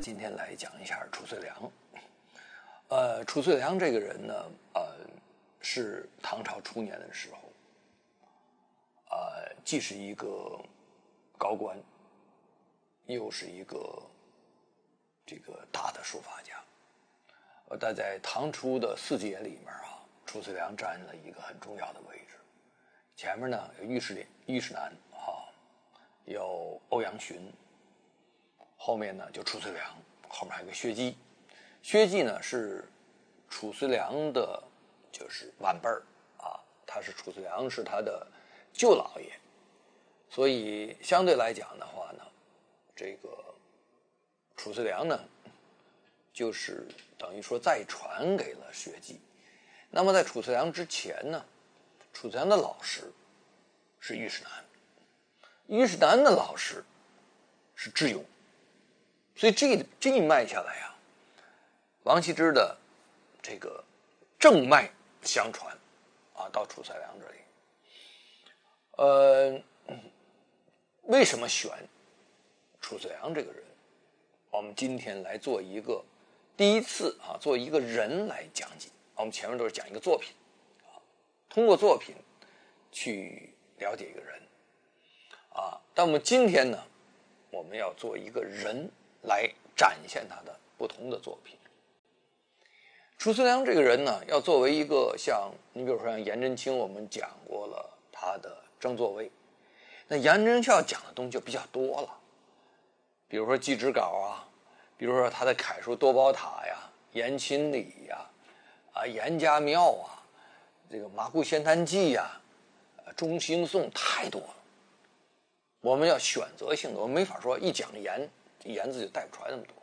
今天来講一下褚遂良。褚遂良這個人呢，是唐朝初年的時候，既是一個高官，又是一个这个大的书法家。但在唐初的四杰里面褚遂良占了一个很重要的位置。前面呢有虞世南有欧阳询，后面呢就褚遂良，后面还有个薛基。薛基呢是褚遂良的就是晚辈儿他是褚遂良是他的舅姥爺，所以相对来講的話呢，這個褚遂良呢就是等於說再傳給了薛基。那麼在褚遂良之前呢，褚遂良的老師是虞世南，虞世南的老師是智勇，所以這一脈下來王羲之的這個正脈相傳到褚遂良這裡。為什麼選褚遂良這個人？我們今天來做一個第一次做一個人來講解。我們前面都是講一個作品通過作品去了解一個人但我們今天呢，我們要做一個人來展現他的不同的作品。褚遂良這個人呢，要作為一個你比如說像顏真卿，我們講過了他的正座位，那顏真卿要講的東西就比較多了，比如說祭咫稿比如說他的楷書多寶塔呀、顏欽禮呀、顏家廟這個麻姑閒談記呀、中興頌太多了，我們要選擇性的，我們沒法說一講顏字就帶不出來那麼多，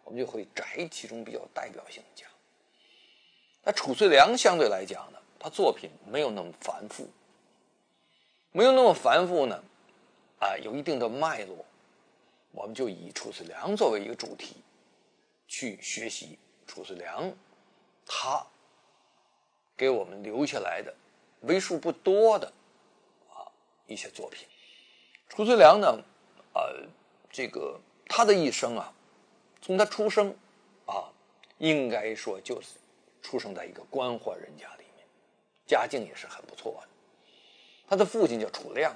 我們就會摘其中比較代表性講。那褚遂良相對來講呢，他作品沒有那麼繁複，呢有一定的脈絡，我們就以褚遂良作為一個主題去學習褚遂良他給我們留下來的為數不多的一些作品。褚遂良呢這個他的一生從他出生應該說就是出生在一個官宦人家裡面，家境也是很不錯的。他的父親叫褚亮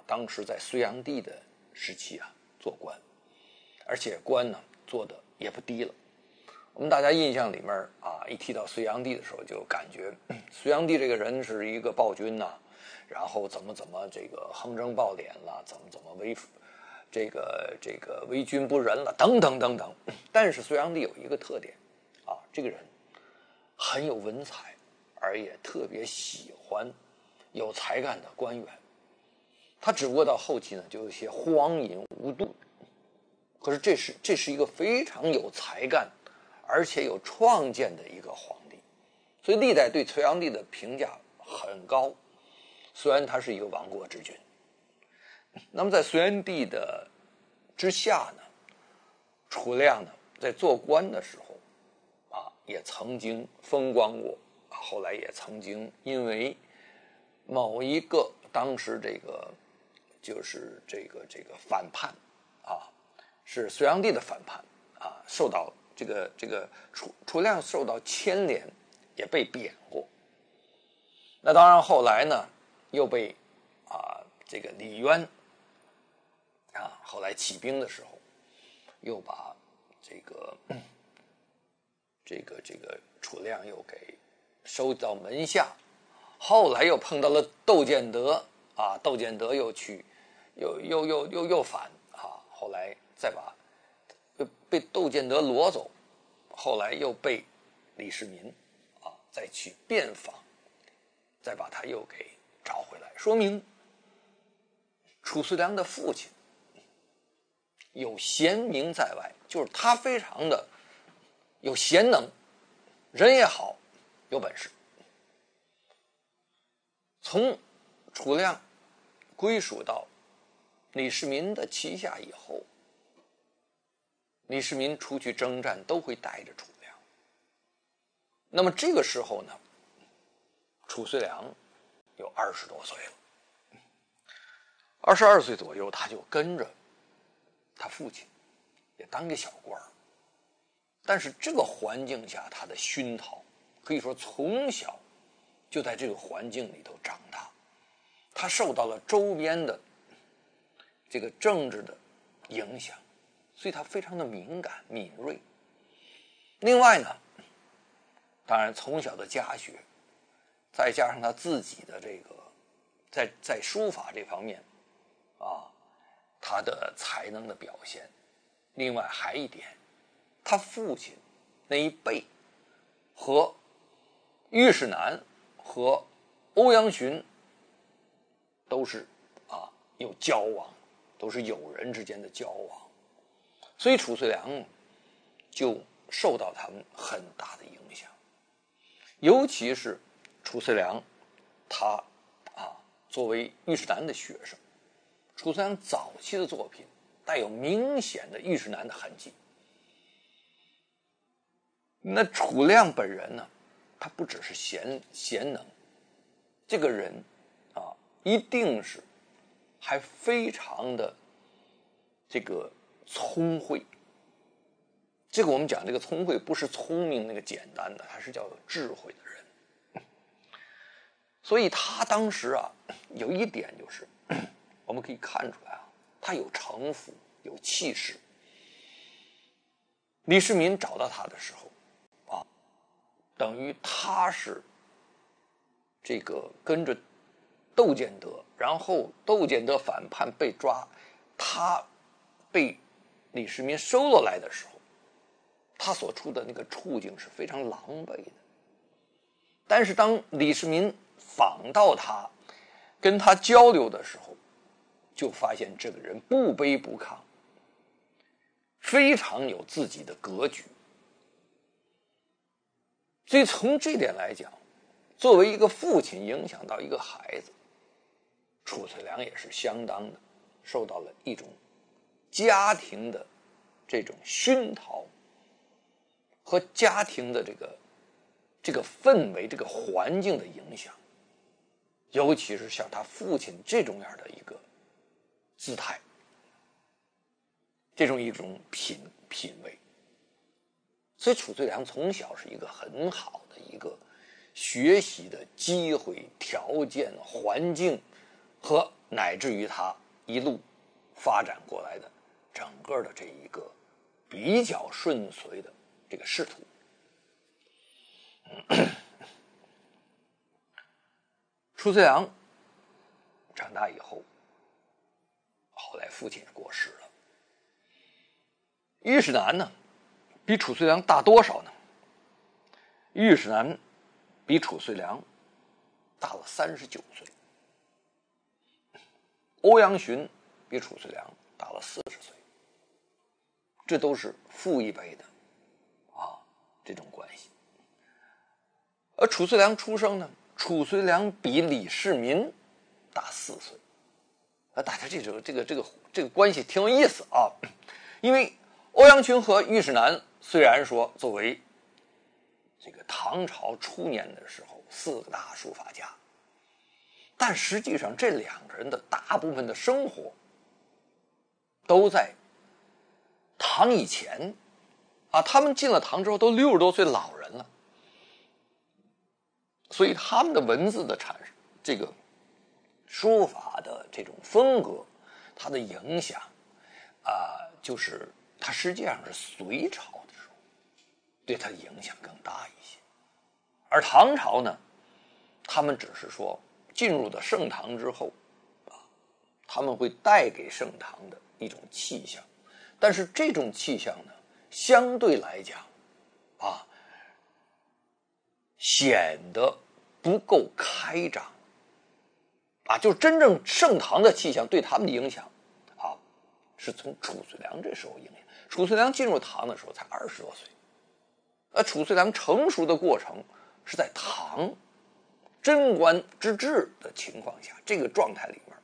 當時在隋煬帝的時期做官，而且官呢做的也不低了。我們大家印象裡面一提到隋煬帝的時候，就感覺隋煬帝這個人是一個暴君然後怎麼這個橫徵暴斂了，怎麼為君不仁了，等等等等。但是隋煬帝有一個特點這個人很有文采，而也特別喜歡有才幹的官員。他只不過到後期呢，就有些荒淫無度。可是這是一個非常有才幹，而且有創建的一個皇帝，所以歷代對隋煬帝的評價很高。雖然他是一個亡國之君，那麼在隋煬帝的之下呢，褚亮呢在做官的時候也曾經風光過，後來也曾經因為某一個當時這個就是這個反叛是隋煬帝的反叛受到這個褚亮受到牽連，也被貶過。那當然後來呢又被這個李淵後來起兵的時候又把這個褚亮又給收到門下，後來又碰到了竇建德竇建德又去又反後來再被竇建德攞走，後來又被李世民再去遍訪，再把他又給找回來，說明褚遂良的父親有賢名在外，就是他非常的有賢能，人也好，有本事。從褚亮歸屬到李世民的旗下以後，李世民出去征戰都會帶着褚亮。那麼這個時候呢，褚遂良有20多歲了，22歲左右他就跟着他父親也當個小官兒。但是這個環境下他的熏陶，可以說從小就在這個環境裡頭長大，他受到了周邊的這個政治的影響，所以他非常的敏感敏锐。另外呢，当然從小的家学，再加上他自己的这个在書法这方面他的才能的表现。另外还一点，他父親那一輩和尉世南和歐陽詢都是有交往，都是友人之间的交往，所以褚遂良就受到他们很大的影响。尤其是褚遂良他作为尉世南的学生，褚遂良早期的作品带有明显的尉世南的痕迹。那褚亮本人呢，他不只是贤能，这个人一定是还非常的这个聰慧。这個我們講這個聰慧不是聰明那個簡單的，它是叫做智慧的人。所以他當時有一點就是我們可以看出來他有城府，有氣勢。李世民找到他的時候等於他是這個跟着竇建德，然後竇建德反叛被抓，他被李世民收了來的時候，他所處的那個處境是非常狼狽的。但是當李世民訪到他，跟他交流的時候，就發現這個人不卑不亢，非常有自己的格局。所以從這點來講，作為一個父親影響到一個孩子，褚遂良也是相當的受到了一種家庭的這種熏陶和家庭的這個氛圍、這個環境的影響，尤其是像他父親這種樣的一個姿態，這種一種品味。所以褚遂良從小是一個很好的一個學習的機會、條件、環境和乃至於他一路發展過來的整個的這一個比較順遂的這個仕途。褚遂良長大以後，後來父親也過世了。尉世南呢，比褚遂良大多少呢？尉世南比褚遂良大了39歲，歐陽詢比褚遂良大了40歲，這都是父一輩的這種關係。而褚遂良出生呢，褚遂良比李世民大4歲，大家這個關係挺有意思因為歐陽詢和尉世南雖然說作為這個唐朝初年的時候4個大書法家，但實際上這兩個人的大部分的生活都在唐以前他們進了唐之後都60多歲老人了，所以他們的文字的這個書法的這種風格，它的影響就是它實際上是隋朝的時候對它的影響更大一些。而唐朝呢，他們只是說進入了盛唐之後他們會帶給盛唐的一種氣象，但是這種氣象呢，相對來講顯得不夠開張就是真正盛唐的氣象對他們的影響是從褚遂良這時候影響。褚遂良進入唐的時候才20多歲，而褚遂良成熟的過程是在唐貞觀之治的情況下，這個狀態裡面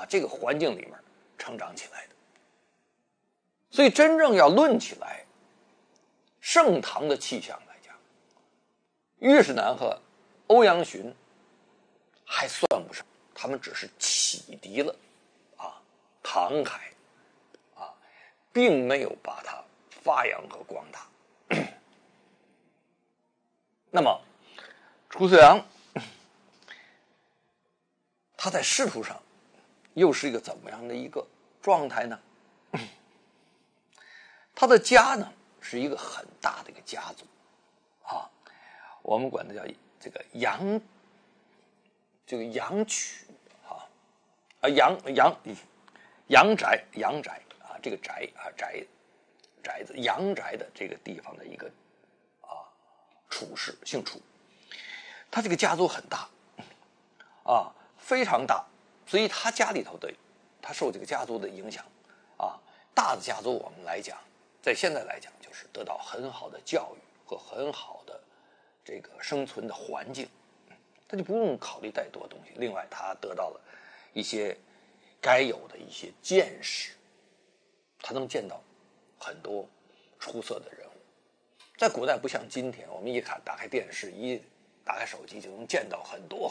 這個環境裡面成長起來的。所以真正要論起來盛唐的氣象來講，尉世南和歐陽詢還算不上，他們只是啟迪了唐楷並沒有把它發揚和廣大。那麼褚遂良他在仕途上又是一个怎麼樣的一個狀態呢？他的家呢是一個很大的一個家族啊，我們管它叫這個陽曲陽宅啊，這個宅啊宅子陽宅的這個地方的一個褚氏，姓褚，他這個家族很大啊，非常大，所以他家裡頭的他受這個家族的影響啊，大的家族我們來講，在現在來講就是得到很好的教育和很好的這個生存的環境，他就不用考慮太多東西。另外他得到了一些該有的一些見識，他能見到很多出色的人物。在古代不像今天，我們一看打開電視，一打開手機就能見到很多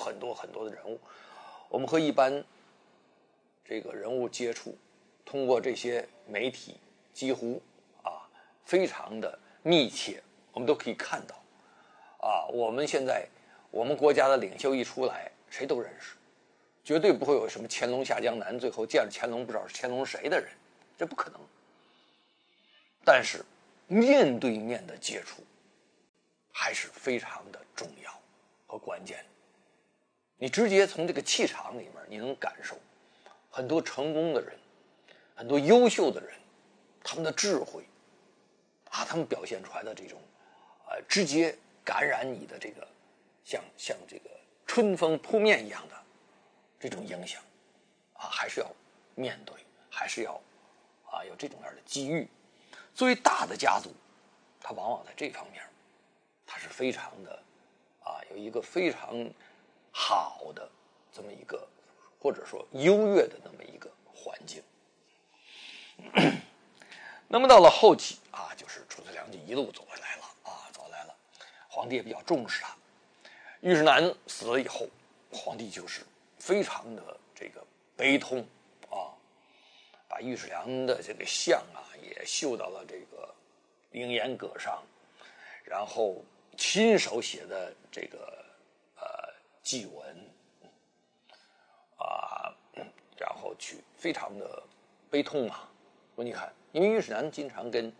的人物。我們和一般這個人物接觸，通過這些媒體幾乎非常的密切，我們都可以看到我們現在我們國家的領袖一出來，誰都認識，絕對不會有什麼乾隆下江南，最後見着乾隆不知道是乾隆誰的人，這不可能。但是面對面的接觸還是非常的重要和關鍵。你直接從這個氣場裡面，你能感受很多成功的人，很多優秀的人，他們的智慧他們表現出來的這種直接感染你的這個像這個春風撲面一樣的這種影響還是要面對，還是要有這種樣的機遇。作為大的家族，他往往在這方面他是非常的有一個非常好的這麼一個或者說優越的那麼一個環境。那麼到了後期就是褚遂良就一路走回來了皇帝也比較重視他。尉世南死了以後，皇帝就是非常的這個悲痛把尉世良的這個像也繡到了這個靈巖閣上，然後親手寫的這個祭文然後去非常的悲痛說你看，因為尉世南經常跟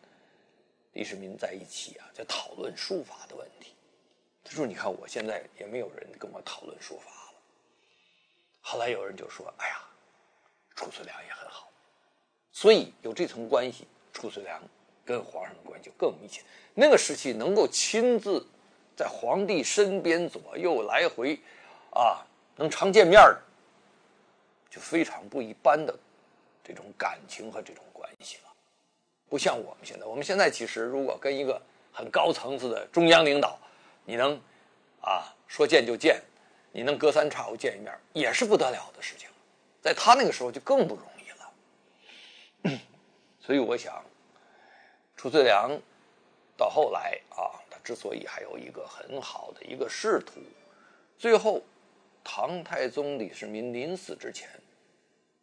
李世民在一起就討論書法的問題。他說你看我現在也沒有人跟我討論書法了。後來有人就說哎呀，褚遂良也很好。所以有這層關係，褚遂良跟皇上的關係就更密切。那個時期能夠親自在皇帝身邊左右來回能常見面的，就非常不一般的這種感情和這種關係了。不像我們現在其實如果跟一個很高層次的中央領導，你能說見就見，你能隔三差五見一面，也是不得了的事情。在他那個時候就更不容易了。所以我想褚遂良到後來他之所以還有一個很好的一個仕途，最後唐太宗李世民臨死之前，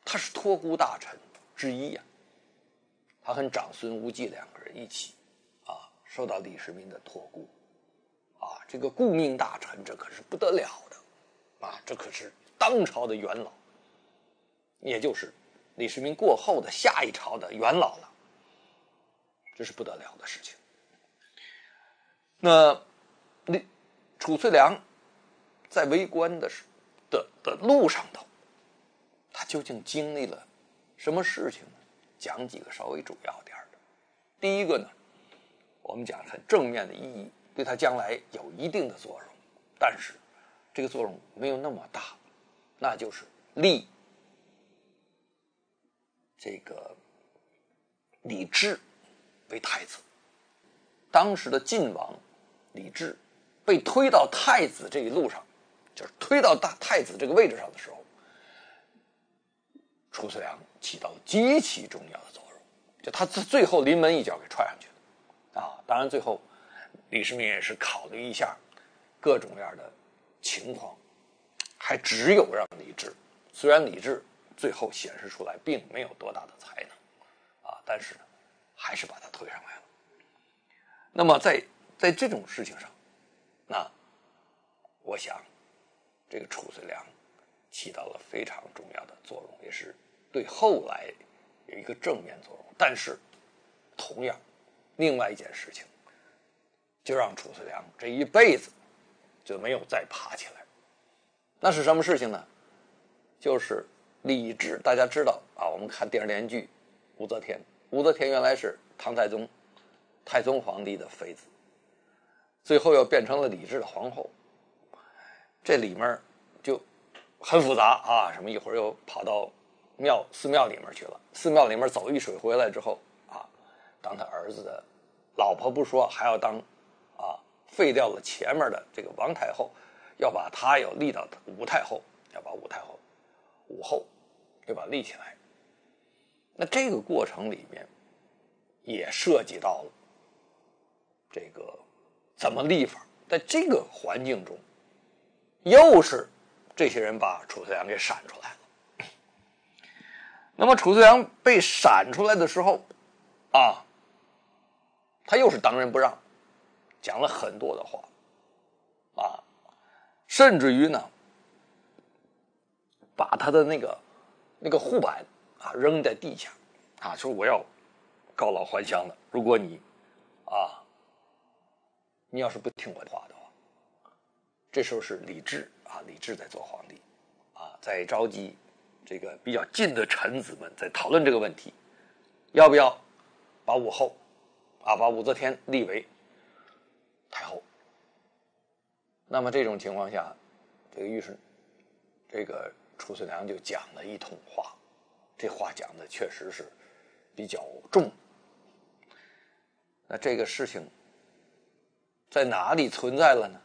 他是托孤大臣之一他和长孫無忌兩個人一起受到李世民的托孤這個顧命大臣，這可是不得了的這可是當朝的元老，也就是李世民過後的下一朝的元老了，這是不得了的事情。那褚遂良在為官的路上頭，他究竟經歷了什麼事情呢？講幾個稍微主要點的。第一個呢，我們講很正面的意義，對他將來有一定的作用，但是這個作用沒有那麼大，那就是立這個李治為太子。當時的晉王李治被推到太子這一路上，就是推到太子這個位置上的時候，褚遂良起到了極其重要的作用，就他最後臨門一腳給踹上去了當然最後李世民也是考慮一下各種樣的情況，還只有讓李治，雖然李治最後顯示出來並沒有多大的才能但是呢還是把他推上來了。那麼在這種事情上，那我想這個褚遂良起到了非常重要的作用，也是对后来有一個正面作用。但是同樣另外一件事情就讓褚遂良這一輩子就沒有再爬起来。那是什麼事情呢？就是李治，大家知道啊，我们看电视连续剧武則天，武則天原来是唐太宗皇帝的妃子，最后又变成了李治的皇后。这裡面就很複雜啊，什麼一會兒又跑到寺廟裡面去了，寺廟裡面走一水回來之後啊，當他兒子的老婆不說，還要當废掉了前面的這個王太後，要把他要立到武太后，要把武太后武后对吧立起来。那這個過程裡面也涉及到了這個怎麼立法，在這個環境中又是這些人把褚遂良給闪出來了。那麼褚遂良被闪出來的时候啊，他又是当仁不让，講了很多的話啊，甚至於呢把他的那個護板啊扔在地下啊，說我要告老還鄉的，如果你要是不聽我的話的話。这时候是李治啊，李治在做皇帝啊，在召集這個比較近的臣子們在討論這個問題，要不要把武後把武則天立為太後。那麼這種情況下，於是這個褚遂良就講了一通話，這話講的確實是比較重。那這個事情在哪裡存在了呢？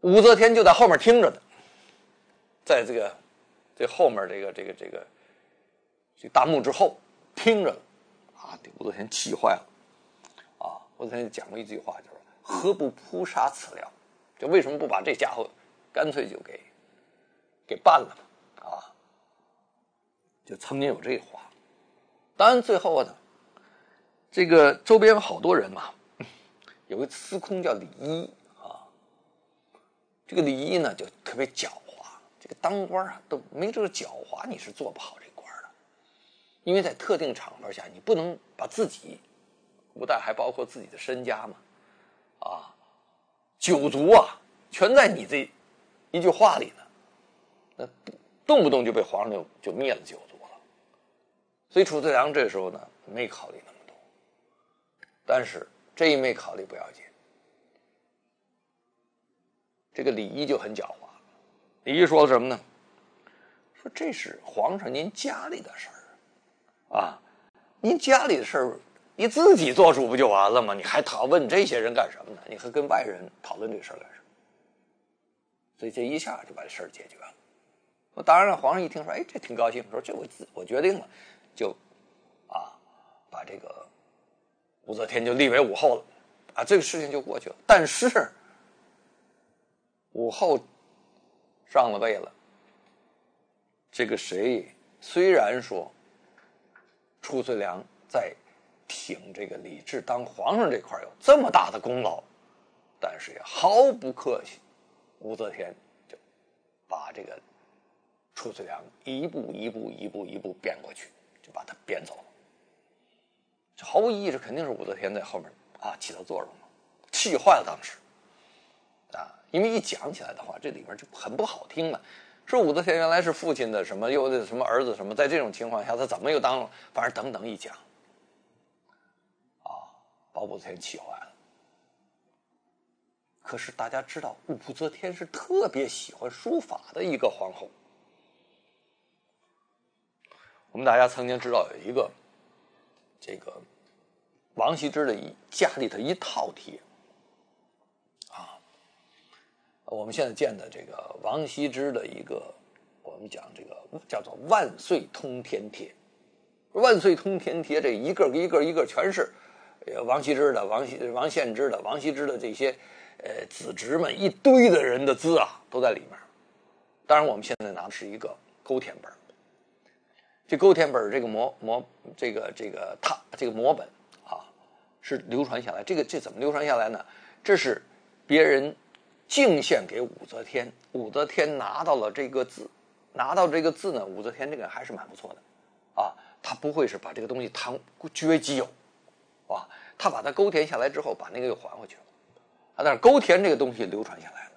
武則天就在後面聽着呢，在這後面這個大幕之後聽着啊，武則天氣壞了啊！武則天就講過一句話，就是何不撲殺此僚？就為什麼不把這家伙乾脆就給辦了啊？就曾經有這話。當然最後呢，這個周邊有好多人嘛，有個司空叫李一。這個李一呢就特別狡猾，這個當官啊都沒這個狡猾，你是做不好這官的。因為在特定場合下，你不能把自己，古代還包括自己的身家嘛，九族啊，全在你这一句話裡呢，那動不動就被皇上就滅了九族了。所以褚遂良這時候呢沒考慮那麼多，但是這一沒考慮不要緊。這個李一就很狡猾，李一說什麼呢？說這是皇上您家裡的事兒啊，您家裡的事兒你自己做主不就完了嗎？你還問這些人幹什麼呢？你還跟外人討論這個事兒幹什麼？所以這一下就把這事兒解決了。當然了，皇上一聽說，哎，這挺高興，說這我決定了，就把這個武則天就立為武後了啊，這個事情就過去了。但是武後上了位了，這個誰雖然說褚遂良在挺這個李治當皇上這塊有這麼大的功勞，但是也毫不客氣，武則天就把這個褚遂良一步一步鞭過去，就把他鞭走了。这毫无疑义，这肯定是武則天在後面起到作用了，氣壞了當時因為一講起來的話，這裡面就很不好聽了。說武則天原來是父親的什麼，又的什麼兒子什麼，在這種情況下，他怎麼又當了？反正等等一講，把武則天氣壞了。可是大家知道，武則天是特別喜歡書法的一個皇後。我們大家曾經知道有一個這個王羲之的家裡頭一套帖。我們現在見的這個王羲之的一個，我們講這個叫做萬歲通天帖。萬岁通天帖這一個全是王羲之的、王獻之的、王羲之的这些子侄們一堆的人的字都在裡面。當然我們現在拿的是一個勾填本，這勾填本這個摹本是流傳下來。這怎麼流傳下來呢？這是別人進獻給武則天，武則天拿到了这个字，拿到這個字呢，武則天這個人還是蠻不錯的啊，他不會是把這個東西絕己有啊，他把它勾填下來之後，把那個又還回去了啊，但是勾填這個東西流傳下來了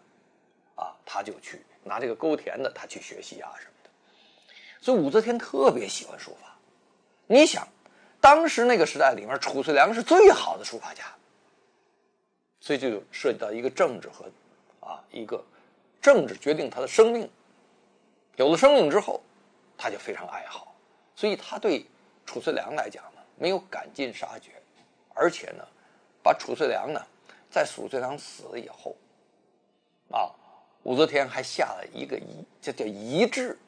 啊，他就去拿這個勾填的，他去學習啊什麼的，所以武則天特別喜歡書法。你想，當時那個時代裡面，褚遂良是最好的書法家，所以就涉及到一個政治和一個政治決定他的生命，有了生命之後，他就非常愛好，所以他對褚遂良來講呢，沒有趕盡殺絕，而且呢，把褚遂良呢，在褚遂良死了以後，武則天還下了一個這叫遺志。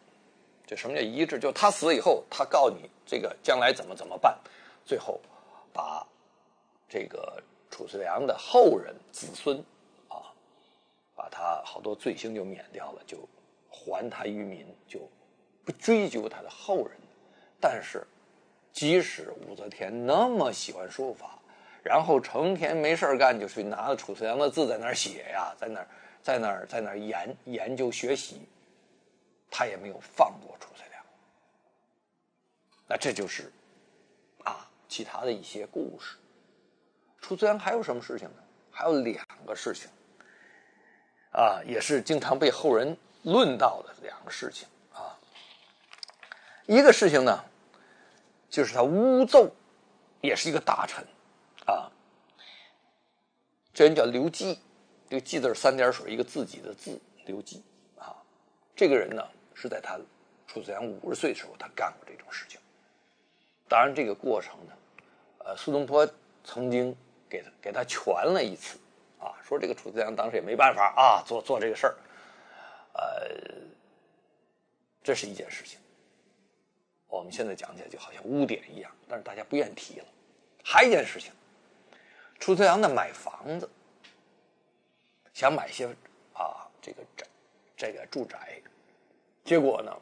這什麼叫遺志？就他死了以後，他告訴你這個將來怎麼辦，最後把這個褚遂良的後人子孫把他好多罪行就免掉了，就還他於民，就不追究他的後人。但是即使武則天那麼喜歡書法，然後成天沒事幹就去拿着褚遂良的字在那兒寫呀，在那兒研究學習，他也沒有放過褚遂良。那這就是其他的一些故事。褚遂良還有什麼事情呢？還有2個事情也是經常被後人論到的2個事情啊。一個事情呢，就是他誣奏，也是一個大臣這人叫劉基，這個基字是3點水一個自己的字，劉基這個人呢是在他褚遂良50歲的時候，他幹過這種事情。當然，這個過程呢，蘇東坡曾經給他勸了一次說這個褚遂良當時也沒辦法做這個事兒，這是一件事情。我們現在講起來就好像污點一樣，但是大家不願提了。還有一件事情，褚遂良呢買房子，想買些這個住宅，結果呢，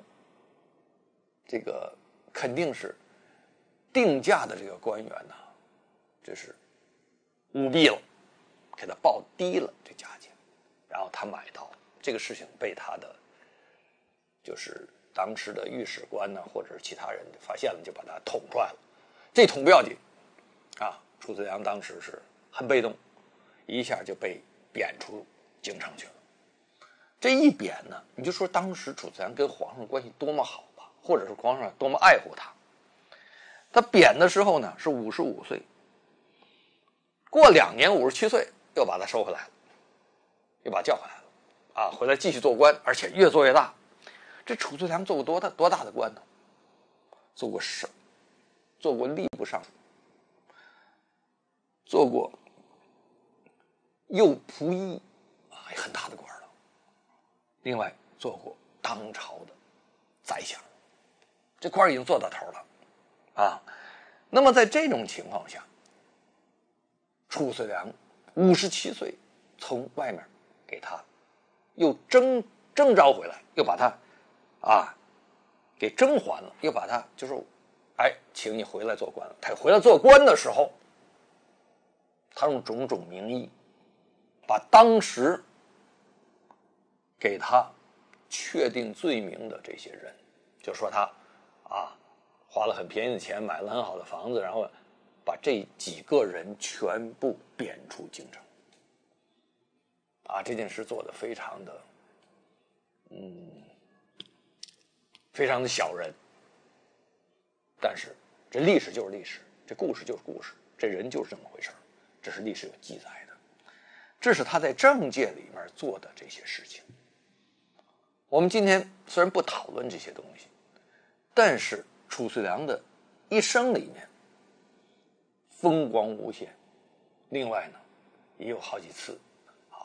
這個肯定是定價的這個官員呢，這是舞弊了，給他報低了這價錢，然後他買到這個事情被他的就是當時的御史官呢，或者是其他人發現了，就把他捅出來了。這捅不要緊褚遂良當時是很被動，一下就被貶出京城去了。這一貶呢，你就說當時褚遂良跟皇上關係多麼好吧，或者是皇上多麼愛護他。他貶的時候呢是55歲，過2年57歲又把他收回來了，又把他叫回來了回來繼續做官，而且越做越大。這褚遂良做過多大的官呢？做過吏部尚書，做過右仆射很大的官了。另外做過当朝的宰相，這官已經做到頭了那麼在這種情況下，褚遂良57歲從外面給他又徵召回來，又把他給徵還了，又把他就說請你回來做官了。他回來做官的時候，他用種種名義把當時給他確定罪名的這些人，就說他花了很便宜的錢買了很好的房子，然後把這幾個人全部貶出京城這件事做得非常的非常的小人。但是這歷史就是歷史，這故事就是故事，這人就是這麼回事，這是歷史有記載的。這是他在政界裡面做的這些事情。我們今天雖然不討論這些東西，但是褚遂良的一生裡面風光無限，另外呢也有好幾次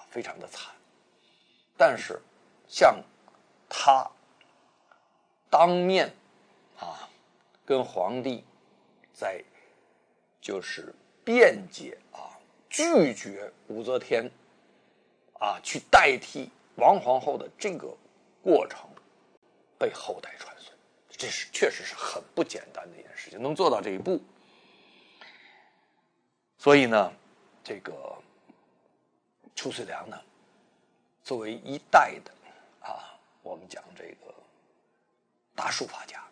非常的慘。但是像他當面跟皇帝在就是辯解拒絕武則天去代替王皇後的這個過程被後代傳頌，這是確實是很不簡單的一件事情，能做到這一步。所以呢，褚遂良呢，作為一代的我们講這個大書法家，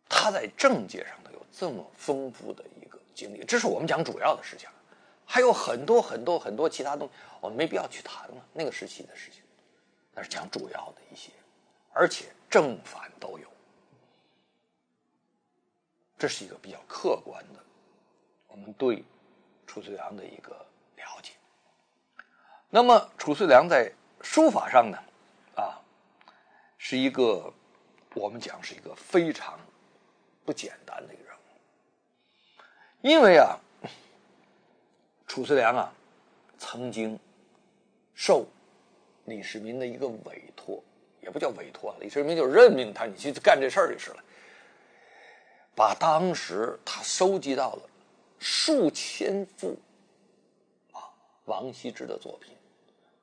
他在政界上呢有這麼豐富的一個經歷，這是我們講主要的事情，還有很多很多很多其他東西，我們沒必要去談了，那個時期的事情，那是講主要的一些，而且正反都有，這是一個比較客觀的我們對褚遂良的一個了解。那麼褚遂良在書法上呢是一个我们講是一個非常不簡單的一個人物，因為褚遂良曾經受李世民的一個委託，也不叫委託，李世民就任命他，你去幹這事兒就是了，把當時他收集到了數千幅王羲之的作品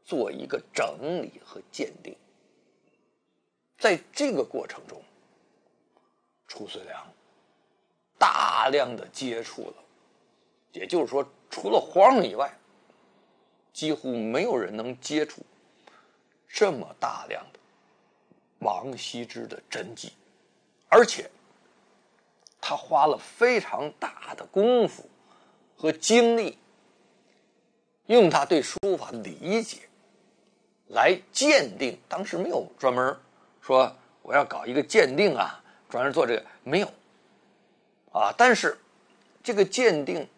做一個整理和鑑定。在這個過程中，褚遂良大量的接觸了，也就是說，除了皇上以外，幾乎沒有人能接觸這麼大量的王羲之的真跡，而且他花了非常大的功夫和精力，用他對書法的理解來鑑定。當時沒有專門說我要搞一個鑑定專門做這個，沒有但是這個鑑定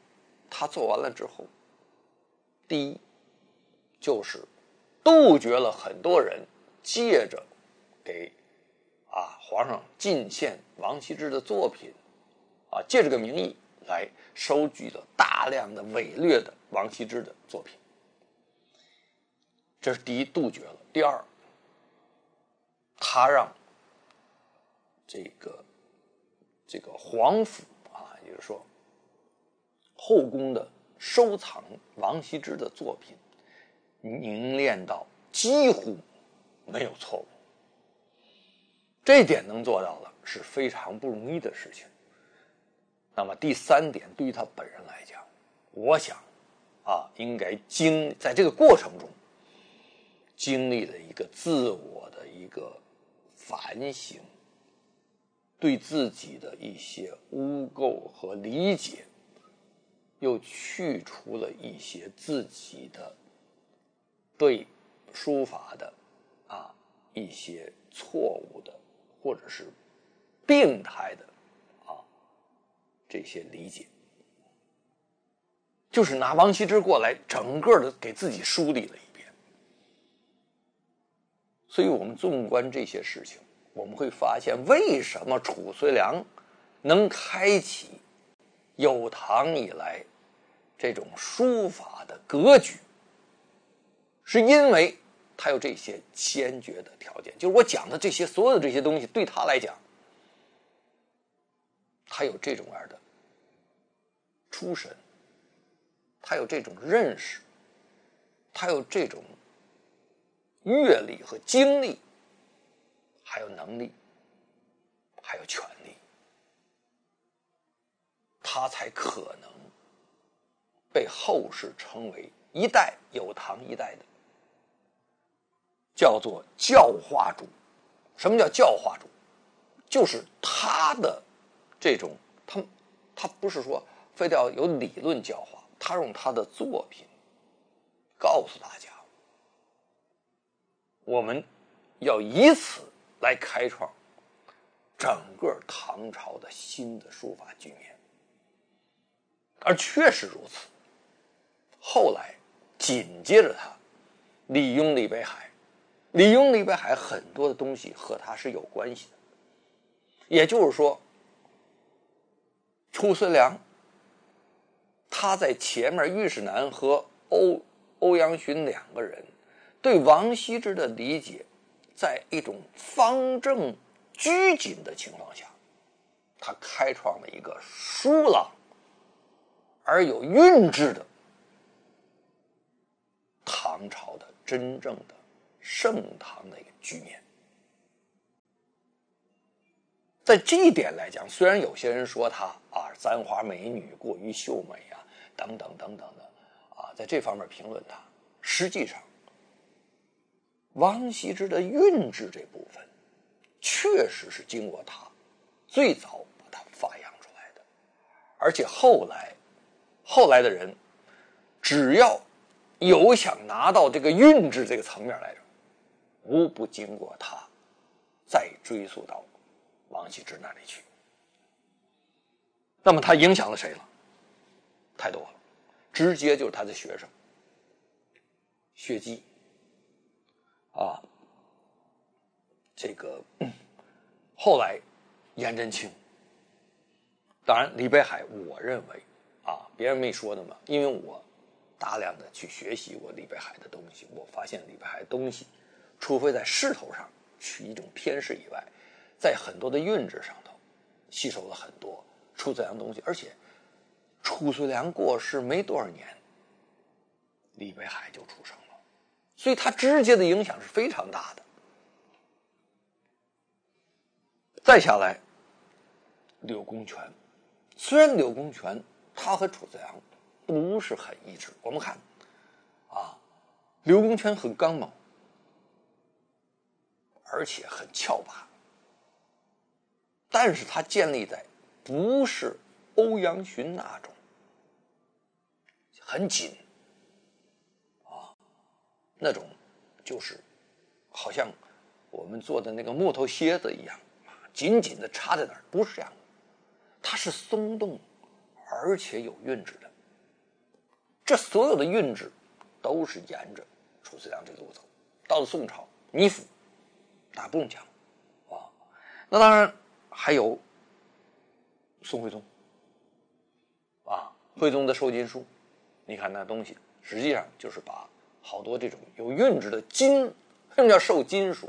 他做完了之後，第一就是杜絕了很多人借着給皇上進獻王羲之的作品借這個名義來收集了大量的偽劣的王羲之的作品，這是第一，杜絕了。第二，他讓這個皇府也就是說後宮的收藏王羲之的作品凝練到幾乎沒有錯誤，這一點能做到了是非常不容易的事情。那麼第三點，對於他本人來講，我想應該在這個過程中經歷了一個自我的一個反省，對自己的一些污垢和理解，又去除了一些自己的對書法的一些錯誤的或者是病態的這些理解，就是拿王羲之過來整個的給自己梳理了一遍。所以我們縱觀這些事情，我們會發現為什麼褚遂良能開啟有唐以來這種書法的格局，是因為他有這些先決的條件。就是我講的這些所有的這些東西對他來講，他有這種樣的出身，他有這種認識，他有這種閱歷和經歷，還有能力，還有權力，他才可能被後世稱為一代有唐一代的，叫做教化主。什麼叫教化主？就是他的這種，他不是說非得要有理論教化，他用他的作品告訴大家，我們要以此來開創整個唐朝的新的書法局面。而確實如此，後來緊接着他，李邕、李北海，李邕、李北海很多的東西和他是有關係的。也就是說，褚遂良他在前面虞世南和歐陽詢兩個人對王羲之的理解，在一種方正拘謹的情況下，他開創了一個疏朗而有韻致的唐朝的真正的盛唐的一個局面。在這一點來講，雖然有些人說他簪花美女過於秀美等等等等的在這方面評論他實際上王羲之的韻致這部分確實是經過他最早把它發扬出来的，而且后来的人只要有想拿到这个韵致这个层面来着，无不经过他再追溯到王羲之那里去。那麼他影響了誰了？太多了，直接就是他的學生薛基啊，這個後來顏真卿，當然李北海，我認為啊，別人沒說的嘛，因為我大量的去學習過李北海的東西，我發現李北海的東西，除非在勢頭上取一種偏勢以外，在很多的韻致上頭吸收了很多褚遂良東西，而且褚遂良過世沒多少年，李北海就出生了，所以他直接的影響是非常大的。再下來，柳公權，雖然柳公權他和褚遂良不是很一致，我們看啊，柳公權很剛猛，而且很峭拔，但是他建立在不是歐陽詢那種很緊啊，那種就是好像我們做的那個木頭楔子一樣緊緊的插在那兒，不是這樣的，它是鬆動而且有韻致的，這所有的韻致都是沿着褚遂良這路走。到了宋朝，倪府那不用講啊，那當然還有宋徽宗啊，徽宗的瘦金書，你看那東西實際上就是把好多這種有韻致的金，為什麼叫瘦金書？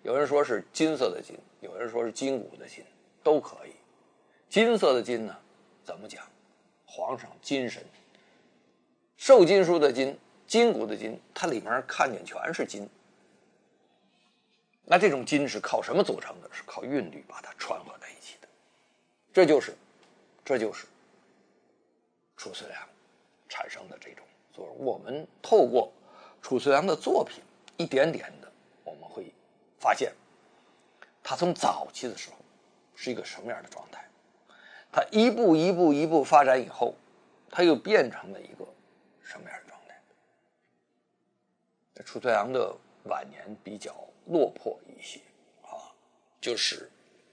有人說是金色的金，有人說是金骨的金，都可以。金色的金呢，怎麼講？皇上金神。瘦金書的金，金骨的金，它裡面看見全是金。那這種金是靠什麼組成的？是靠韻律把它串合在一起的。這就是褚遂良產生的這種作用。我們透過褚遂良的作品，一點點的，我們會發現，他從早期的時候是一個什麼樣的狀態，他一步發展以後，他又變成了一個什麼樣的狀態。褚遂良的晚年比較落魄一些啊，就是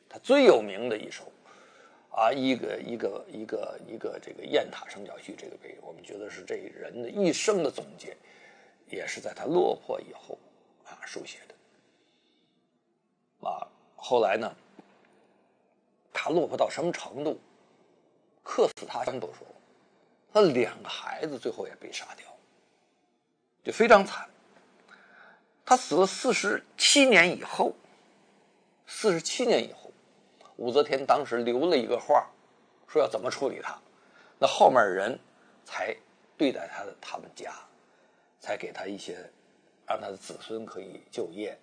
他最有名的一首啊，一個這個雁塔升角序這個碑，我們覺得是這人的一生的總結，也是在他落魄以後啊書寫的。啊，後來呢，他落魄到什麼程度？客死他鄉都說，他2個孩子最後也被殺掉，就非常慘。他死了47年以後，47年以後，武則天當時留了一個話，說要怎麼處理他，那後面人才對待他們家，才給他一些，讓他的子孫可以就業。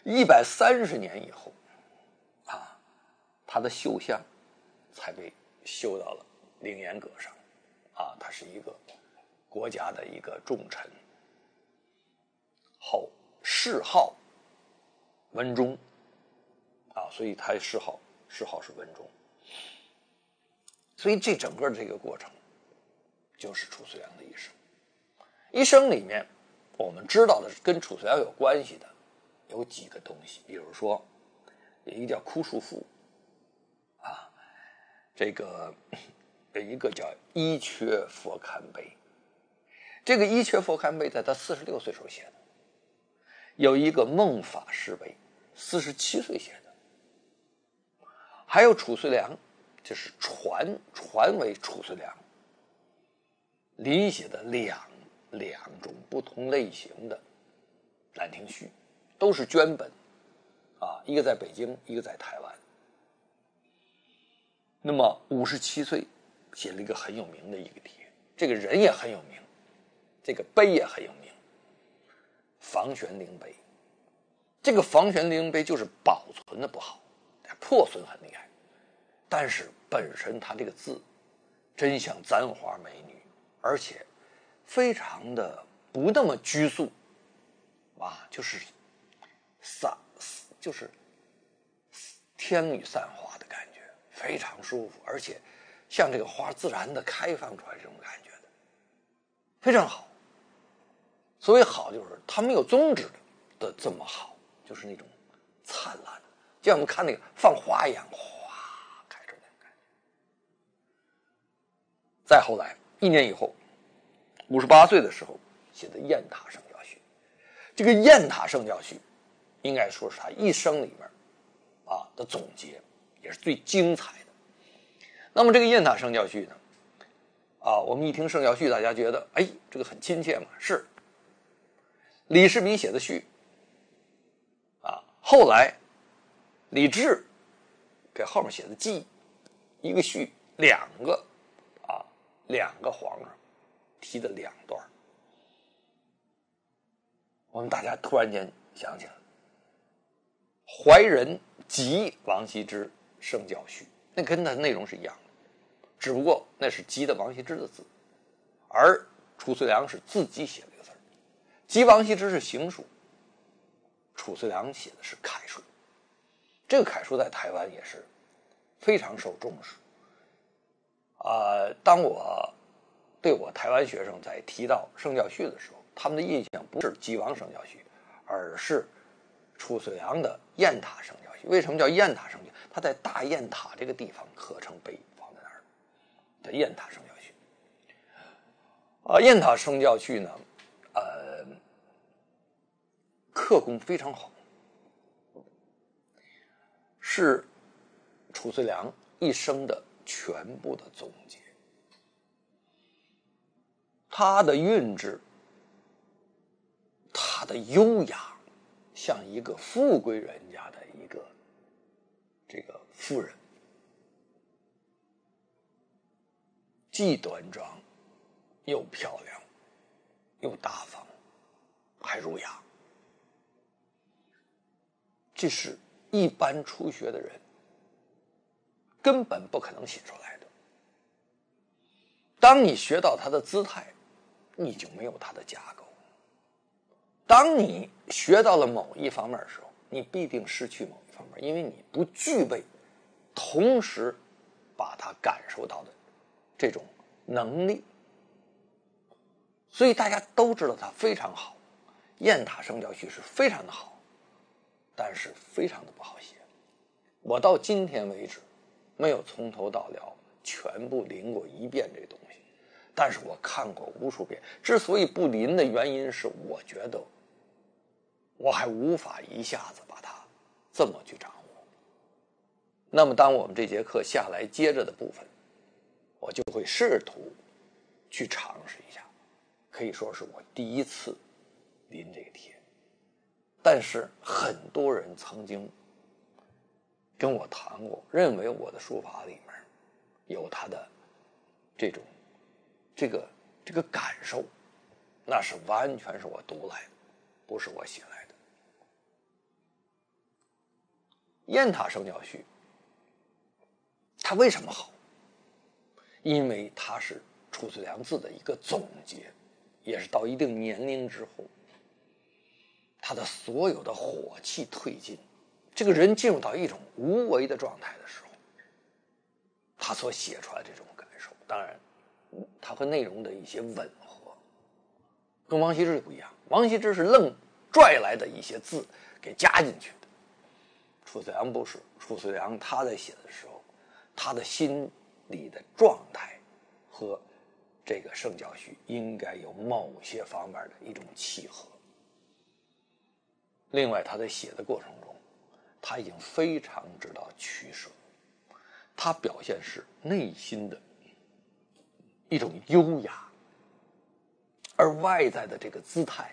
130年以後，啊，他的繡像才被繡到了凌煙閣上，啊，他是一個國家的一個重臣，諡號文忠，啊，所以他諡號是文忠，所以這整個這個過程就是褚遂良的一生。一生裡面，我們知道的跟褚遂良有關係的有幾個東西，比如說有一個叫枯樹賦啊，這個有一個叫伊闕佛龕碑，這個伊闕佛龕碑在他46歲時候寫的，有一個夢法師碑47歲寫的，還有褚遂良，就是傳為褚遂良臨寫的兩種不同類型的《蘭亭序》，都是絹本啊，一個在北京，一個在台灣。那麼57歲寫了一個很有名的一個帖，這個人也很有名，這個碑也很有名，房玄齡碑。這個房玄齡碑就是保存的不好，破損很厲害，但是本身它這個字真像簪花美女，而且非常的不那麼拘束，就是天女散花的感觉，非常舒服，而且像这个花自然的開放出來這種感覺的，非常好。所謂好，就是它沒有宗旨的這麼好，就是那種燦爛，就像我們看那個放花一樣，嘩開出那種感覺。再後來1年以後，58歲的時候寫的《雁塔聖教序》，這個《雁塔聖教序》應該說是他一生裡面的總結，也是最精彩的。那麼這個《雁塔聖教序》呢，我們一聽聖教序，大家覺得這個很親切嘛，是李世民寫的序後來李治給後面寫的記，一個序兩個皇上提的2段，我們大家突然間想起來，懷仁集王羲之聖教序，那跟它的內容是一樣的，只不過那是集的王羲之的字，而褚遂良是自己寫了一個字，集王羲之是行書，褚遂良寫的是楷書。這個楷書在台灣也是非常受重視。當我對我台灣學生在提到聖教序的時候，他們的印象不是集王聖教序，而是褚遂良的雁塔聖教序。為什麼叫雁塔聖教？他在大雁塔這個地方刻成碑放在那兒，叫雁塔聖教序。雁塔聖教序呢，刻工非常好，是褚遂良一生的全部的總結。他的韻致，他的優雅，像一個富貴人家的一個這個夫人，既端莊又漂亮又大方還儒雅，這是一般初學的人根本不可能寫出來的。當你學到他的姿態，你就沒有他的架構。當你學到了某一方面的時候，你必定失去某一方面，因為你不具備同時把它感受到的這種能力。所以大家都知道它非常好，雁塔聖教序是非常的好，但是非常的不好寫。我到今天為止沒有從頭到了全部臨過一遍這個東西，但是我看過無數遍。之所以不臨的原因是，我覺得我還無法一下子把它這麼去掌握。那麼當我們這節課下來接着的部分，我就會試圖去嘗試一下，可以說是我第一次臨這個帖。但是很多人曾經跟我談過，認為我的書法裡面有他的這個感受，那是完全是我讀來的，不是我寫來的。雁塔聖教序它為什麼好？因為它是褚遂良字的一個總結，也是到一定年齡之後，他的所有的火氣退盡，這個人進入到一種無為的狀態的時候，他所寫出來的這種感受，當然他和內容的一些吻合，跟王羲之不一樣。王羲之是愣拽來的一些字給加進去的，褚遂良不是。褚遂良他在寫的時候，他的心理的狀態和這個聖教序應該有某些方面的一種契合。另外他在寫的過程中，他已經非常知道取捨，他表現是內心的一種優雅，而外在的這個姿態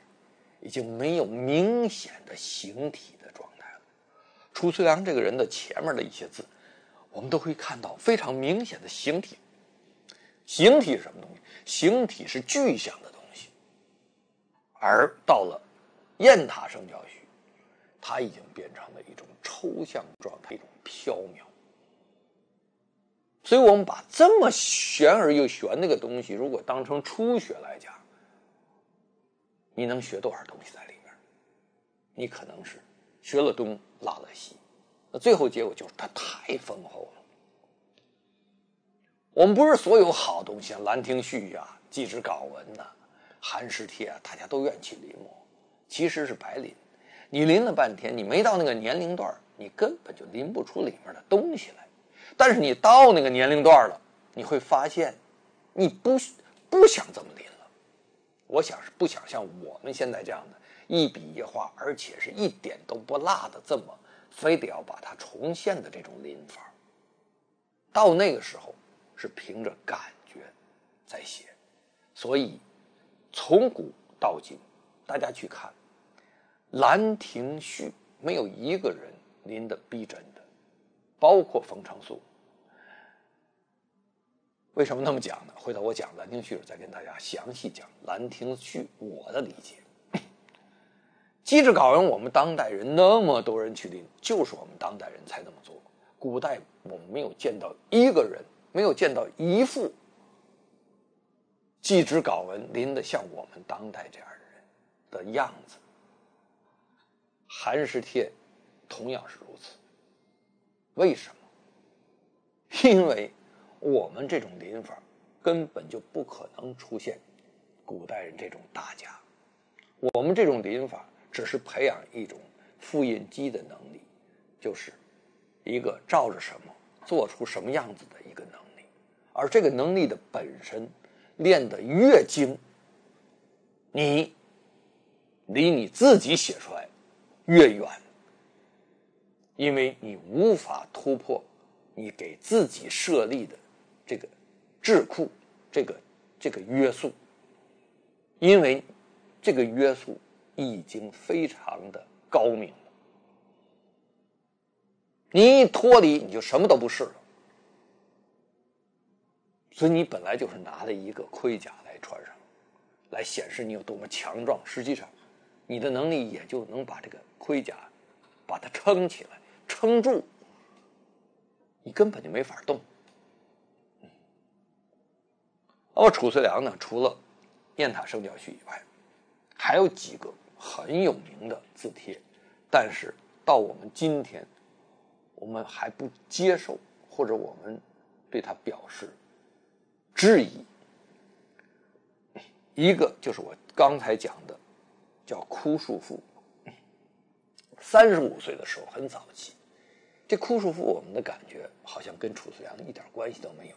已經沒有明顯的形體的狀態了。褚遂良這個人的前面的一些字，我們都會看到非常明顯的形體。形體是什麼東西？形體是具象的東西，而到了雁塔聖教序，它已經變成了一種抽象狀態，一種飄渺。所以我們把這麼玄而又玄那個東西，如果當成初學來講，你能學多少東西在裡面？你可能是學了東落了西，那最後結果就是它太丰厚了。我们不是所有好東西，像《蘭亭序》啊、《祭帙稿文》呐、寒食帖啊，大家都愿去临摹，其實是白臨。你臨了半天，你沒到那個年齡段，你根本就臨不出裡面的東西來。但是你到那個年齡段了，你會發現，你不想這麼臨了。我想是不想像我們現在這樣的一筆一畫，而且是一點都不落的這麼，非得要把它重現的這種臨法。到那個時候是憑着感覺在寫，所以從古到今，大家去看《蘭亭序》，沒有一個人臨得逼真的，包括馮承素。為什麼那麼講呢？回头我講《蘭亭序》再跟大家詳細講《蘭亭序》我的理解。祭帙稿文我們當代人那麼多人去臨，就是我們當代人才那麼做。古代我們沒有見到一個人，沒有見到一幅祭帙稿文臨得像我們當代這樣的人的樣子。寒食帖同樣是如此。為什麼？因為我們這種臨法根本就不可能出現古代人這種大家，我們這種臨法只是培養一種复印机的能力，就是一個照着什麼做出什麼樣子的一個能力。而這個能力的本身練得越精，你離你自己寫出來越遠，因為你無法突破你給自己設立的這個桎梏，這個約束，因為這個約束已經非常的高明了。你一脫離，你就什麼都不是了。所以你本來就是拿了一個盔甲來穿上，來顯示你有多麼強壯，實際上你的能力也就能把這個盔甲把它撐起来，撐住，你根本就沒法動。褚遂良呢，除了《雁塔聖教序》以外，還有幾個很有名的字帖，但是到我們今天，我們還不接受，或者我們對它表示質疑。一個就是我剛才講的，叫枯樹賦。35歲的時候，很早期，這枯樹賦我們的感覺好像跟褚遂良一點關係都沒有。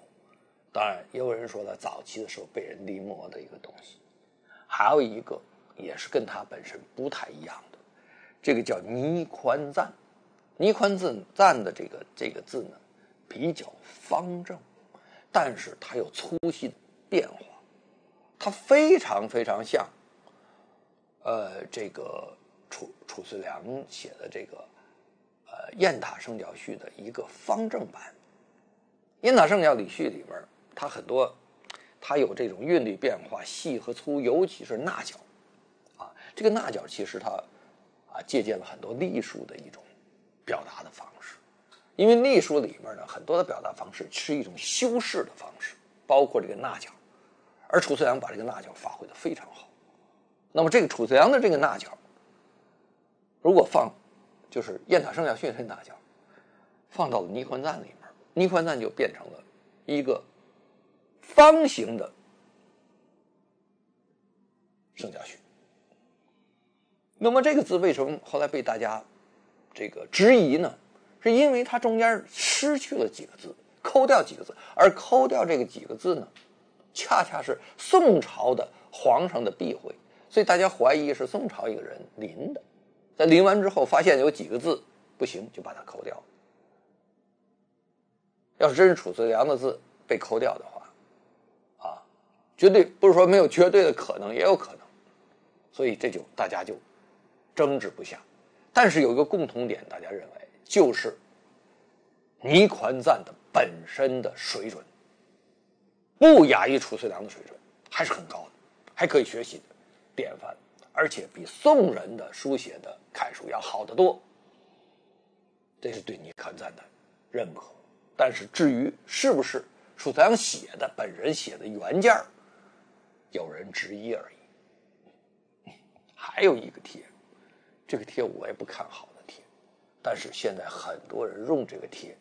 當然，也有人說了，早期的時候被人臨摹的一個東西。還有一個也是跟它本身不太一樣的，這個叫倪寬贊。倪寬贊的這個字呢，比較方正，但是它有粗细的變化，它非常非常像这个褚遂良写的这个雁塔圣教序的一个方正版。雁塔聖教序裡面，它很多，它有這種韻律變化，細和粗，尤其是捺腳啊。這個捺腳其實它借鑑了很多隸書的一種表達的方式，因為隸書裡面呢，很多的表達方式是一種修飾的方式，包括這個捺腳，而褚遂良把這個捺腳發揮得非常好。那麼這個褚遂良的這個捺腳，如果就是雁塔聖教序的捺腳放到了倪寬贊裡面，倪寬贊就變成了一個方形的聖教序。那麼這個字為什麼後來被大家這個質疑呢？是因為它中間失去了幾個字，摳掉幾個字，而摳掉這個幾個字呢，恰恰是宋朝的皇上的避諱，所以大家懷疑是宋朝一個人臨的，在臨完之後發現有幾個字不行，就把它摳掉了。要是真是褚遂良的字被摳掉的話，絕對不是說沒有絕對的可能，也有可能，所以這就大家就爭執不下。但是有一個共同點，大家認為就是倪寬贊的本身的水準不亞於褚遂良的水準，還是很高的，還可以學習的典範，而且比宋人的書寫的楷書要好得多。這是對倪寬贊的認可。但是至於是不是褚遂良寫的本人寫的原件，有人質疑而已。還有一個帖，這個帖我也不看好的帖，但是现在很多人用这个帖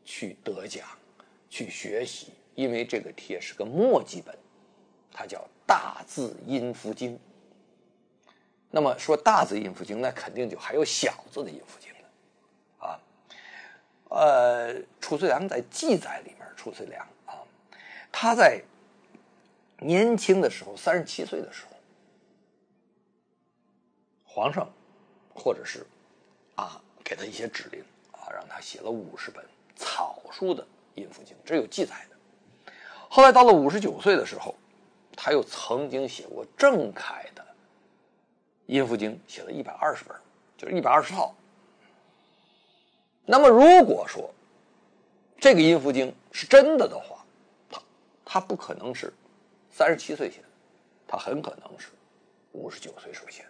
去得奖，去学习，因为这个帖是个墨迹本，它叫大字阴符经。那么说大字阴符经，那肯定就还有小字的阴符经了啊。褚遂良在记载里面，褚遂良啊，他在年轻的时候，37岁的时候，皇上或者是给他一些指令让他写了50本草书的阴符经，这有记载的。后来到了59岁的时候，他又曾经写过郑恺的阴符经，写了120本，就是120套。那么如果说这个阴符经是真的的话，他不可能是37岁写的，他很可能是59岁时候写的。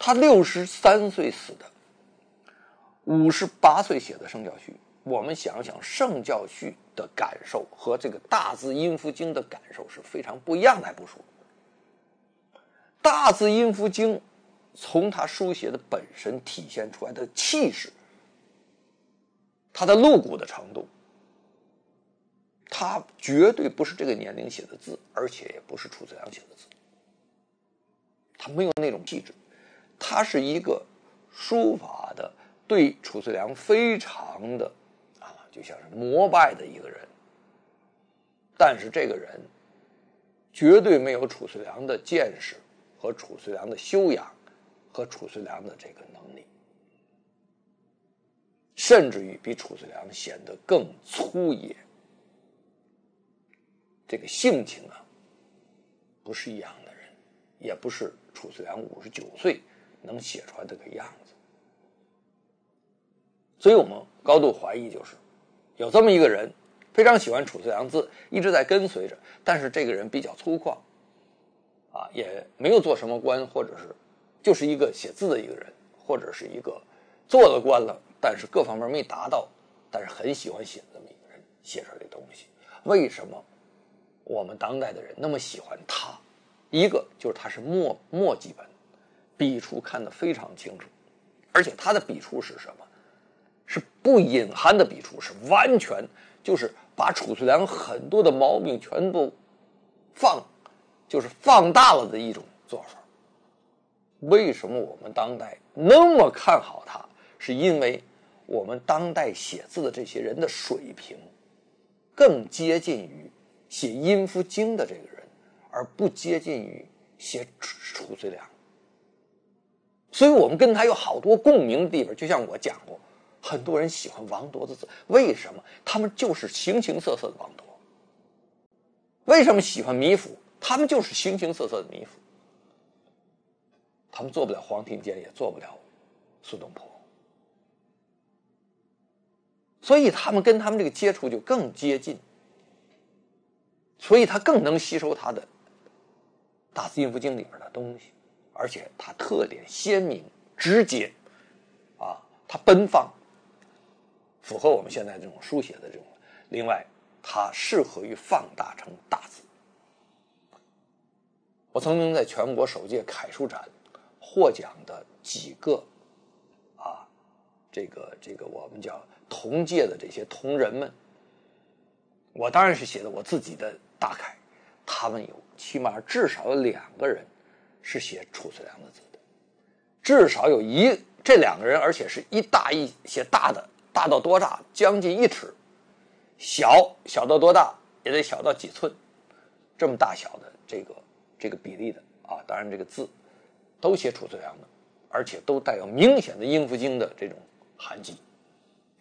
他63岁死的，58岁写的《圣教序》。我们想想，《圣教序》的感受和这个大字阴符经的感受是非常不一样的，还不说。大字阴符经从他书写的本身体现出来的气势，他的露骨的程度，他绝对不是这个年龄写的字，而且也不是褚遂良写的字，他没有那种气质。他是一个书法的对褚遂良非常的就像是膜拜的一个人，但是这个人绝对没有褚遂良的见识和褚遂良的修养和褚遂良的这个能力，甚至于比褚遂良显得更粗野，这个性情不是一样的人，也不是褚遂良59岁能写出来这个样子。所以我们高度怀疑，就是有这么一个人非常喜欢褚遂良字，一直在跟随着，但是这个人比较粗犷也没有做什么官，或者是就是一个写字的一个人，或者是一个做了官了，但是各方面没达到，但是很喜欢写这么一个人写出来的东西。为什么我们当代的人那么喜欢他？一个就是他是墨迹本，笔触看得非常清楚，而且他的笔触是什么？是不隐含的笔触，是完全就是把褚遂良很多的毛病全部放大了的一种做法。为什么我们当代那么看好他？是因为我们当代写字的这些人的水平更接近于写阴符经的这个人，而不接近于写褚遂良。所以我们跟他有好多共鸣的地方。就像我讲过，很多人喜欢王铎的字，为什麼？他們就是形形色色的王铎。為什麼喜歡米芾？他們就是形形色色的米芾。他們做不了黃庭堅，也做不了蘇東坡，所以他們跟他們這個接觸就更接近，所以他更能吸收他的大字陰符經裡面的東西，而且他特點鮮明直接他奔放，符合我們現在這種書寫的這種。另外它適合於放大成大字。我曾經在全國首屆楷書展獲獎的幾個這個我們叫同屆的這些同仁們，我當然是寫的我自己的大楷，他們有起碼至少有2個人是寫褚遂良的字的，至少有這2個人，而且是一大一寫大的，大到多大？將近1尺，小到多大？也得小到幾寸，這麼大小的這個比例的當然這個字都寫褚遂良的，而且都帶有明顯的陰符經的這種痕跡，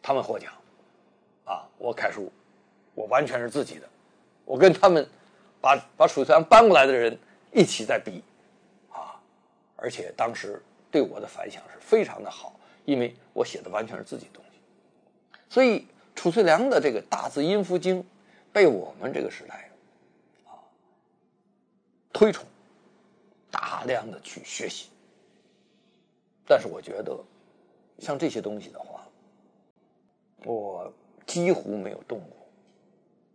他們獲獎我楷書我完全是自己的，我跟他們把褚遂良搬過來的人一起在比而且當時對我的反響是非常的好，因為我寫的完全是自己的東西。所以褚遂良的這個大字陰符經被我們這個時代推崇，大量的去學習。但是我覺得像這些東西的話，我幾乎沒有動過，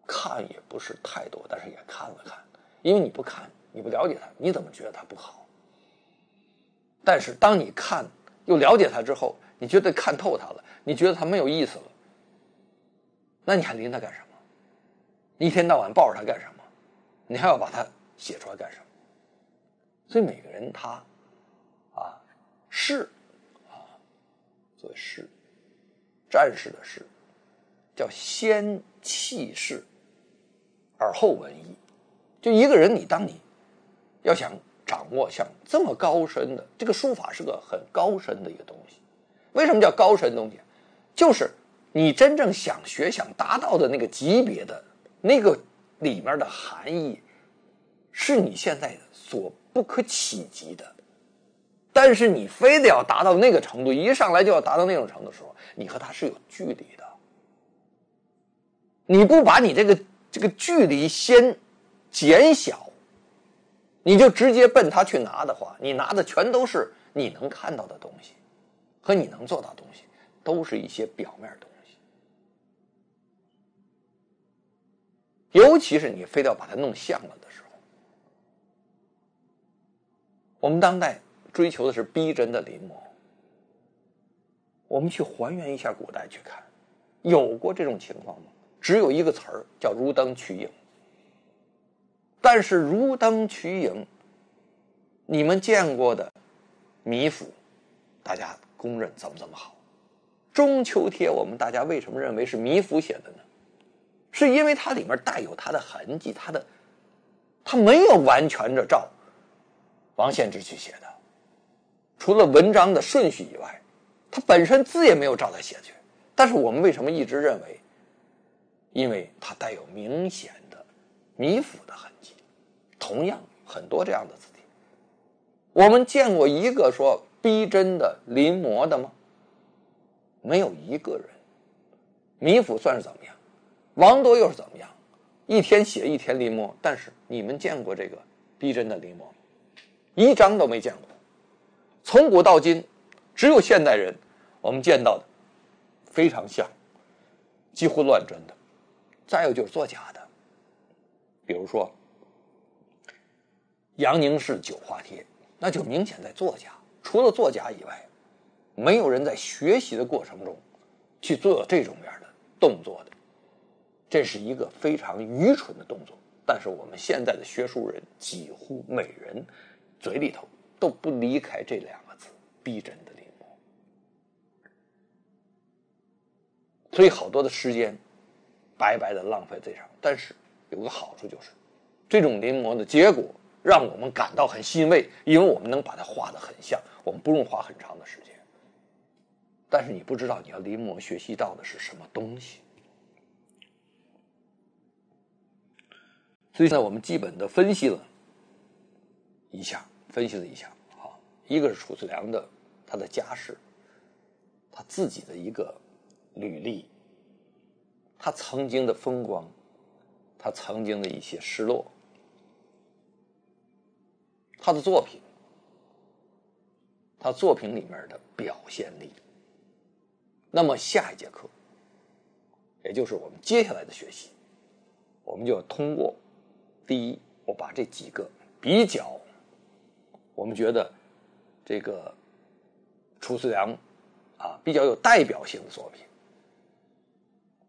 看也不是太多，但是也看了看。因為你不看，你不了解它，你怎麼覺得它不好？但是当你看又了解他之後，你觉得看透他了，你觉得他没有意思了，那你还拎他干什么？你一天到晚抱着他干什麼？你還要把它写出來干什麼？所以每个人他士所谓士，战士的士，叫先气势而後文藝。就一个人，当你要想掌握像这麼高深的，這個書法是個很高深的一個東西。為什麼叫高深東西？就是你真正想學、想達到的那個級別的那個裡面的含義，是你現在所不可企及的。但是你非得要達到那個程度，一上來就要達到那種程度的時候，你和他是有距離的。你不把你這個距離先減小，你就直接奔他去拿的話，你拿的全都是你能看到的東西，和你能做到的東西，都是一些表面的東西。尤其是你非得要把它弄像了的時候，我們當代追求的是逼真的臨摹。我們去還原一下古代去看，有過這種情況嗎？只有一個詞兒叫如燈取影。但是如燈取影，你們見過的米芾，大家公認怎麼好。中秋帖我們大家為什麼認為是米芾寫的呢？是因為它裡面帶有它的痕跡，它沒有完全的照王獻之去寫的，除了文章的順序以外，它本身字也沒有照他寫去。但是我們為什麼一直認為？因為它帶有明顯的米芾的痕跡。同樣很多這樣的字體，我們見過一個說逼真的臨摹的嗎？沒有一個人。米芾算是怎麼樣？王鐸又是怎麼樣？一天寫一天臨摹，但是你們見過這個逼真的臨摹嗎？一張都沒見過。從古到今，只有現代人我們見到的非常像，幾乎亂真的。再有就是作假的，比如說陽寧式九花帖，那就明顯在作假。除了作假以外，沒有人在學習的過程中去做這種樣的動作的。這是一個非常愚蠢的動作，但是我們現在的學術人幾乎每人嘴裡頭都不離開這兩個字，逼真的臨摹。所以好多的時間白白的浪費在上。但是有個好處就是這種臨摹的結果讓我們感到很欣慰，因為我們能把它畫得很像，我們不用花很長的時間。但是你不知道你要臨摹學習到的是什麼東西。所以呢，我們基本的分析了一下，一個是褚遂良的他的家世，他自己的一個履歷，他曾經的風光，他曾經的一些失落，他的作品，他作品裡面的表現力。那麼下一節課，也就是我們接下來的學習，我們就要通過第一，我把這幾個比較我們覺得這個褚遂良比較有代表性的作品，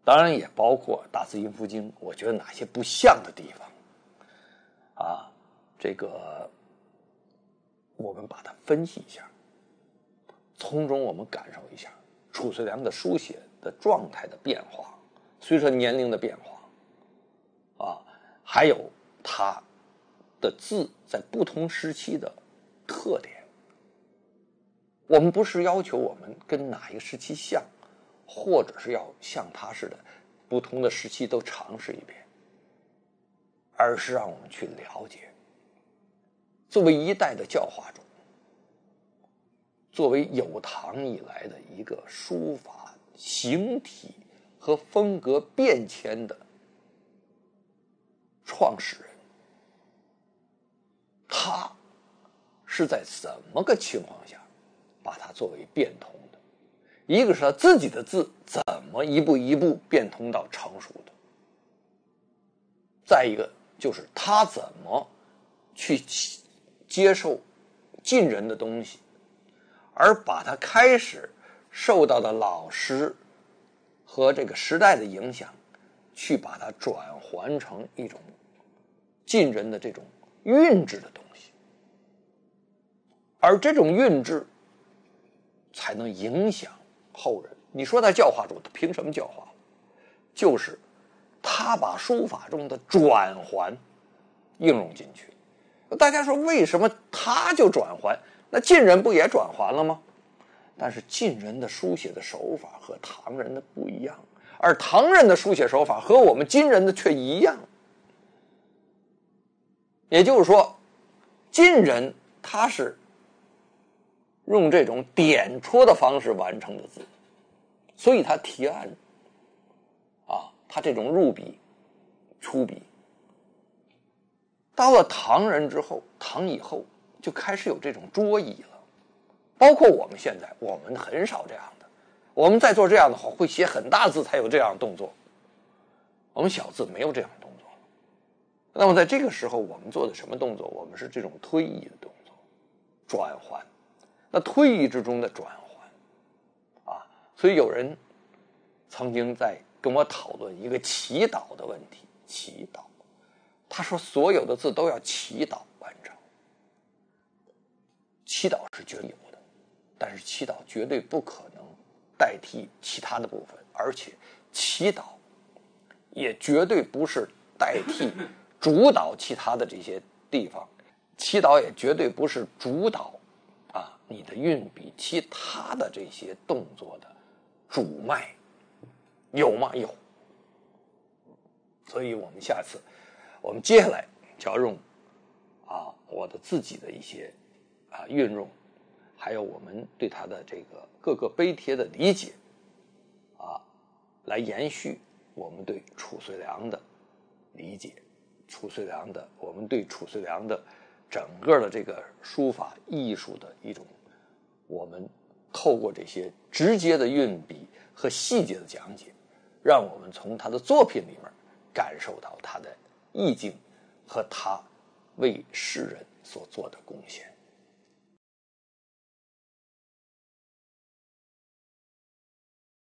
當然也包括大字音符經，我覺得哪些不像的地方這個我們把它分析一下，從中我們感受一下褚遂良的書寫的狀態的變化，隨着年齡的變化還有他的字在不同時期的特點。我們不是要求我們跟哪一個時期像，或者是要像他似的不同的時期都嘗試一遍，而是讓我們去了解，作為一代的教化主，作為有唐以來的一個書法形體和風格變遷的創始人，他是在怎麼個情況下把它作為變通的？一個是他自己的字怎麼一步一步變通到成熟的，再一個就是他怎麼去接受近人的東西，而把它開始受到的老師和這個時代的影響，去把它轉換成一種近人的這種韻致的東西，而這種韻致才能影響後人。你說他教化主，他憑什麼教化？就是他把書法中的轉換應用進去。大家說為什麼他就轉換？那晉人不也轉換了嗎？但是晉人的書寫的手法和唐人的不一樣，而唐人的書寫手法和我們今人的卻一樣。也就是說，晋人他是用這種點戳的方式完成的字，所以他提按他这種入筆出筆。到了唐人之後，唐以後就開始有這種桌椅了。包括我們現在，我們很少這樣的。我們在做這樣的话，會寫很大字才有這樣的動作。我們小字沒有這樣的動作。那麼在這個時候，我們做的什麼動作？我們是這種推移的動作，轉換。那推移之中的轉換，所以有人曾經在跟我討論一個祈禱的問題。祈禱，他說所有的字都要祈禱完成。祈禱是絕对有的，但是祈禱絕對不可能代替其他的部分，而且祈禱也絕對不是代替主導其他的這些地方，祈禱也絕对不是主導你的運筆其他的這些動作的主脈，有嗎？有。所以我們下次，我們接下來就要用我的自己的一些运用，還有我們對它的这个各个碑帖的理解來延續我們對褚遂良的理解，我們對褚遂良的整個的這個書法藝術的一種，我們透過這些直接的運筆和細節的講解，讓我們從他的作品裡面感受到他的意境和他為世人所做的貢獻。